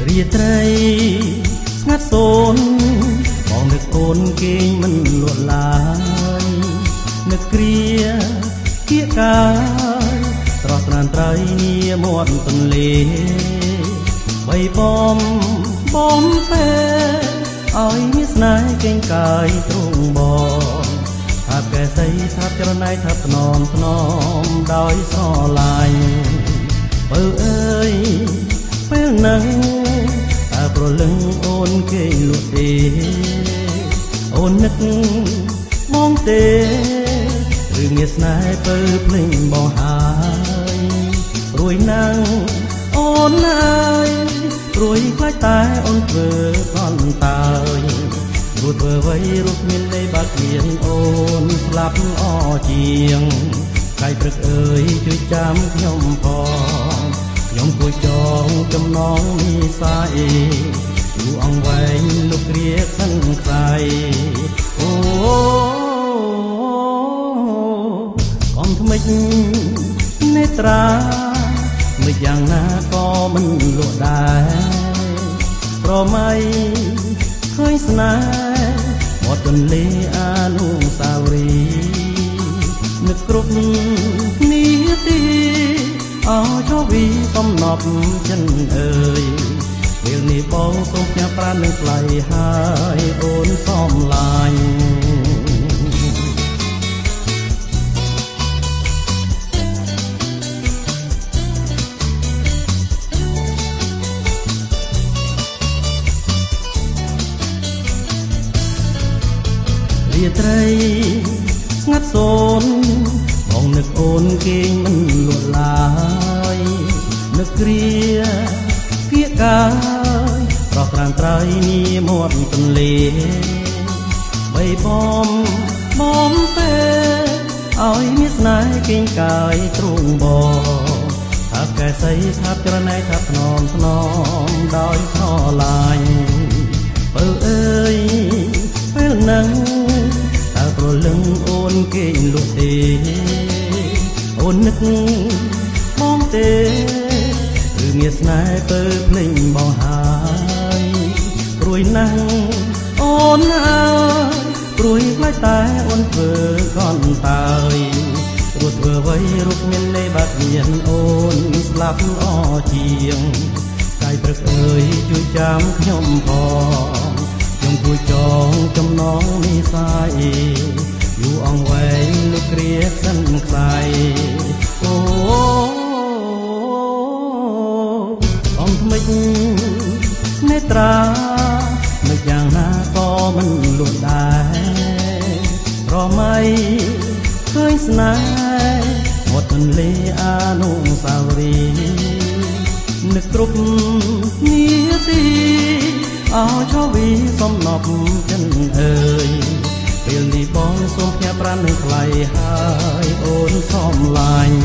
រាត្រីស្ងាត់សូនបងនឹកអូនគេងមិនលួចឡើយនឹកគ្រាគៀកកាយស្រស់ស្រានត្រីនាមាត់ទន្លេបីបំពេឲ្យមានស្នេហ៍គេងកាយទ្រង់បងថាកែសីថាចរណៃថាថ្នមដោយស្រឡាញ់បើអើយពេលនឹងតើប្រលឹងអូនគេលក់ទេអូននឹកបងទេឬងាស្នេហ៍បើភ្លេងបងហើយរួយណាំងអូនហើយរួយខ្លាចតែអូនធ្វើខនតើយរួចធ្វើអ្វីរួចមានលេបាត់មានអូនស្លាប់អជាងកាយព្រឹកអើយជួយចាំខ្ញុំផងខ្ញុំគួរចងចំណងនិស័យយូរអង្វែងលោកគ្រាខិនខ្សែអូកំថ្មិចនេត្រាមិនយ៉ាងណាក៏មិនលក់ដែរប្រមៃឃើញស្នេហ៍មាត់ទន្លេអនុស្សាវរីយ៍នឹកគ្រប់នាទីអោចវីកំណប់ចិនអើយពេលនេះបងសូមផ្ញើប្រាណនឹងថ្លៃហើយអូនសំឡាញ់រាត្រីស្ងាត់សូនបងនឹកអូនគេងមិនលួចឡើយនឹកគ្រាគៀកកាយស្រស់ស្រានត្រីនាមាត់ទន្លេបីបំពេឲ្យមានស្នេហ៍គេងកាយទ្រង់បងថាកែសីថាចរណៃថាថ្នមដោយស្រឡាញ់បើអើយពេលនឹងប្រលឹងអូនគេលក់ទេអូននឹកបងទេឬមានស្នេហ៍ទៅភ្លេងបងហើយព្រួយណាស់អូនហើយព្រួយខ្លាចតែអូនធ្វើកនតើយរួចធ្វើអ្វីរូបមានលេបាត់មានអូនស្លាប់អជាងកាយព្រឹកអើយជួយចាំខ្ញុំផងខ្ញុំគួរចងចំណងនិស័យយូរអង្វែងលោកគ្រាខិនខ្សែអូកំថ្មិចនេត្រាមិនយ៉ាងណាក៏មិនលួចដែរប្រមៃឃើញស្នេហ៍មាត់ទន្លេអនុស្សាវរីយ៍នឹកគ្រប់នាទីអោចវីសំណប់ចិនអើយពេលនេះបងសូមផ្ញើប្រាណនឹងថ្លៃហើយអូនសំឡាញ់